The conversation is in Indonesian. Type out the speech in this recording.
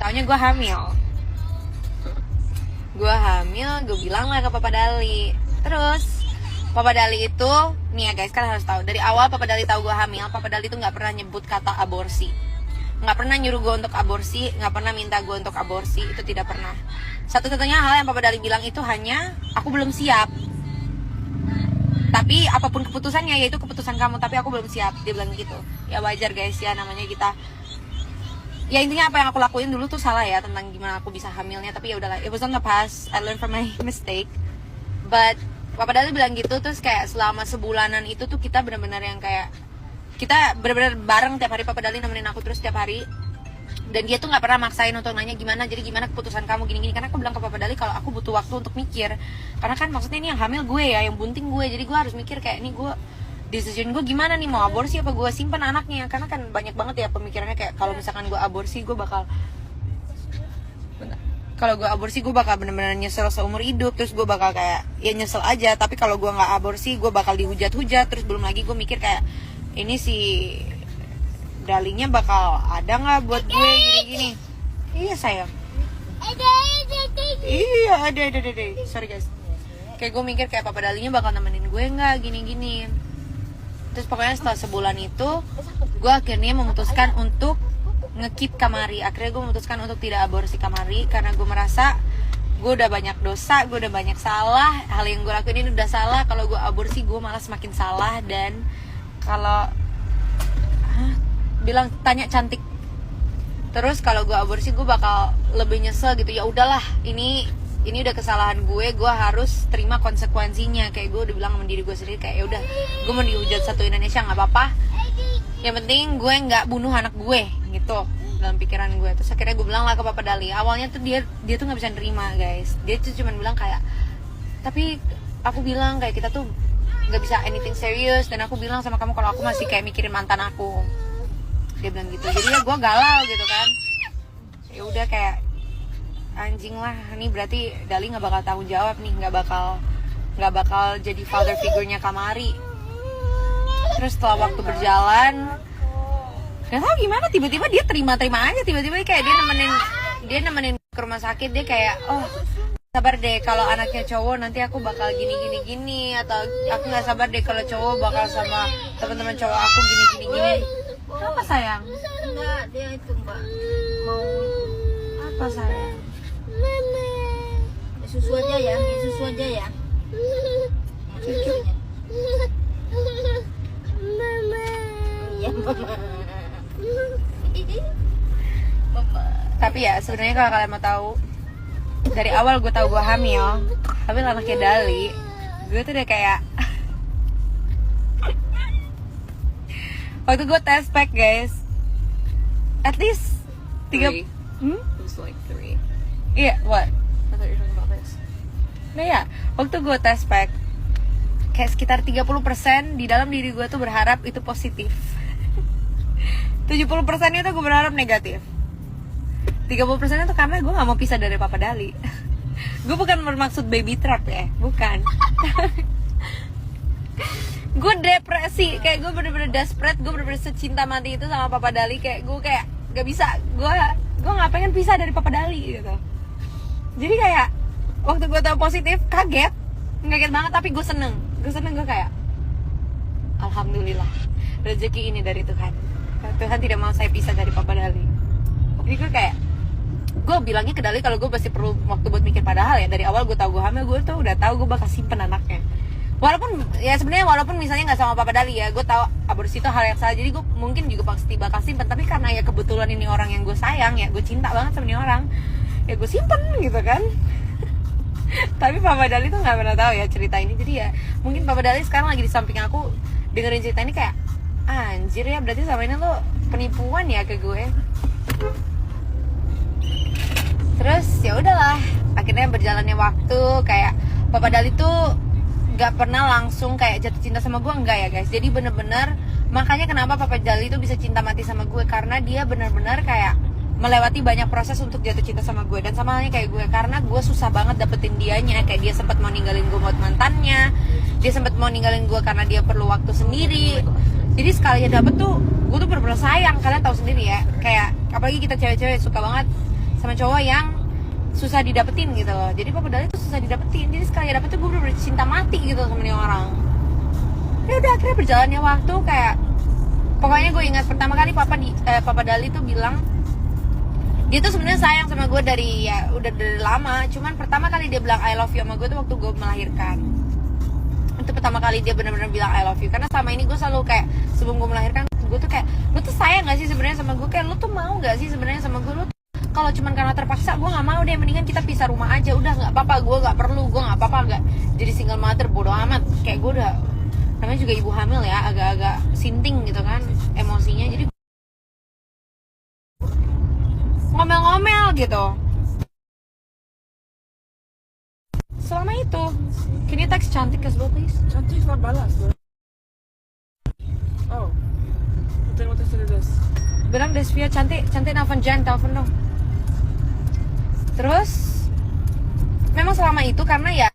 taunya gue hamil. Gue bilang lah ke Papa Dali. Terus Papa Dali itu, nih ya guys, kan harus tahu, dari awal Papa Dali tahu gue hamil, Papa Dali itu nggak pernah nyebut kata aborsi, nggak pernah nyuruh gue untuk aborsi, nggak pernah minta gue untuk aborsi, itu tidak pernah. Satu-satunya hal yang Papa Dali bilang itu hanya aku belum siap. Tapi apapun keputusannya, yaitu keputusan kamu, tapi aku belum siap, dia bilang gitu. Ya wajar guys ya, namanya kita. Ya intinya apa yang aku lakuin dulu tuh salah ya, tentang gimana aku bisa hamilnya. Tapi ya udahlah, it was on the past, I learned from my mistake. But Papa Dali bilang gitu, terus kayak selama sebulanan itu tuh kita benar-benar yang kayak kita benar-benar bareng tiap hari. Papa Dali nemenin aku terus tiap hari. Dan dia tuh nggak pernah maksain untuk nanya gimana, jadi gimana keputusan kamu gini-gini. Karena aku bilang ke Papa Dali kalau aku butuh waktu untuk mikir. Karena kan maksudnya ini yang hamil gue ya, yang bunting gue. Jadi gue harus mikir kayak ini gue, decision gue gimana nih, mau aborsi apa gue simpan anaknya. Karena kan banyak banget ya pemikirannya kayak kalau misalkan gue aborsi gue bakal bener-bener nyesel seumur hidup. Terus gue bakal kayak ya nyesel aja. Tapi kalau gue nggak aborsi gue bakal dihujat-hujat. Terus belum lagi gue mikir kayak ini si Dalinya bakal ada nggak buat gue gini-gini. Iya sayang. Iya ada. Sorry guys. Kayak gue mikir kayak Papa Dalinya bakal nemenin gue nggak gini-gini. Terus pokoknya setelah sebulan itu gue akhirnya memutuskan untuk nge-keep Kamari. Akhirnya gue memutuskan untuk tidak aborsi Kamari karena gue merasa gue udah banyak dosa, gue udah banyak salah. Hal yang gue lakuin ini udah salah. Kalau gue aborsi gue malah semakin salah. Dan kalau bilang tanya cantik, terus kalau gue aborsi gue bakal lebih nyesel gitu. Ya udahlah, ini udah kesalahan gue harus terima konsekuensinya. Kayak gue udah bilang sama diri gue sendiri kayak ya udah, gue mau dihujat satu Indonesia nggak apa-apa, yang penting gue nggak bunuh anak gue gitu dalam pikiran gue. Terus akhirnya gue bilang lah ke Papa Dali. Awalnya tuh dia tuh nggak bisa nerima guys. Dia tuh cuma bilang kayak, tapi aku bilang kayak kita tuh nggak bisa anything serius. Dan aku bilang sama kamu kalau aku masih kayak mikirin mantan aku, dia bilang gitu. Jadi ya gue galau gitu kan. Ya udah kayak anjing lah, ini berarti Dali nggak bakal tanggung jawab nih, nggak bakal jadi father figure-nya Kamari. Terus setelah waktu berjalan, nggak tahu gimana tiba-tiba dia terima aja. Tiba-tiba kayak dia nemenin ke rumah sakit. Dia kayak, oh sabar deh kalau anaknya cowok nanti aku bakal gini, atau aku nggak sabar deh kalau cowok bakal sama teman-teman cowok aku gini. Apa sayang? Enggak, dia itu mbak mau Apa sayang? susu aja ya, Cucu. Iya mama. Tapi ya sebenarnya kalau kalian mau tahu, dari awal gue tahu gue hamil anaknya Dali, gue tuh udah kayak waktu gue test pack guys, at least 3. It was like 3. Iya, what? I thought you were talking about this. Nah ya, waktu gue test pack kayak sekitar 30% di dalam diri gue tuh berharap itu positif. 70%-nya tuh gue berharap negatif. 30%-nya tuh karena gue gak mau pisah dari Papa Dali. Gue bukan bermaksud baby trap ya, bukan. Gue depresi, kayak gue bener-bener desperate, gue bener-bener secinta mati itu sama Papa Dali. Kayak gue kayak gak bisa, gue gak pengen pisah dari Papa Dali gitu. Jadi kayak waktu gue tahu positif, kaget banget, tapi gue seneng gue kayak alhamdulillah, rezeki ini dari Tuhan tidak mau saya pisah dari Papa Dali. Jadi gue kayak, gue bilangnya ke Dali kalau gue masih perlu waktu buat mikir. Padahal ya dari awal gue tahu gue hamil, gue tuh udah tahu gue bakal simpen anaknya. Walaupun misalnya nggak sama Papa Dali ya, gue tahu aborsi itu hal yang salah. Jadi gue mungkin juga pasti bakal simpen. Tapi karena ya kebetulan ini orang yang gue sayang ya, gue cinta banget sama ini orang, ya gue simpen gitu kan. Tapi Papa Dali tuh nggak pernah tahu ya cerita ini. Jadi ya mungkin Papa Dali sekarang lagi di samping aku dengerin cerita ini kayak, anjir ya berarti sama ini lo penipuan ya ke gue. Terus ya udahlah, akhirnya berjalannya waktu kayak Papa Dali tuh gak pernah langsung kayak jatuh cinta sama gue, enggak ya guys. Jadi bener-bener makanya kenapa Papa Dali tuh bisa cinta mati sama gue, karena dia bener-bener kayak melewati banyak proses untuk jatuh cinta sama gue. Dan sama halnya kayak gue, karena gue susah banget dapetin dianya. Kayak dia sempat mau ninggalin gue buat mantannya, dia sempat mau ninggalin gue karena dia perlu waktu sendiri. Jadi sekalinya dapet tuh gue tuh bener-bener sayang. Kalian tahu sendiri ya, kayak apalagi kita cewek-cewek suka banget sama cowok yang susah didapetin gitu loh. Jadi Papa Dali tuh susah didapetin. Jadi sekali dapet tuh gue bener-bener cinta mati gitu sama nih orang. Ya udah akhirnya berjalannya waktu kayak pokoknya gue ingat pertama kali Papa Dali tuh bilang dia tuh sebenarnya sayang sama gue dari ya udah dari lama. Cuman pertama kali dia bilang I love you sama gue tuh waktu gue melahirkan. Itu pertama kali dia benar-benar bilang I love you. Karena selama ini gue selalu kayak sebelum gue melahirkan gue tuh kayak lu tuh sayang gak sih sebenarnya sama gue, kayak lu tuh mau gak sih sebenarnya sama gue, lu kalau cuman karena terpaksa gue nggak mau deh, mendingan kita pisah rumah aja udah, nggak apa-apa, gue nggak perlu, gue nggak apa-apa nggak jadi single mother, bodo amat. Kayak gue udah namanya juga ibu hamil ya, agak-agak sinting gitu kan emosinya, jadi ngomel-ngomel gitu selama itu. Can you text Cantik as well please? Cantik's not balas, bro. Oh. Then what is this? Bilang Desvia, Cantik nelfon Jan, telepon dong. Terus memang selama itu karena ya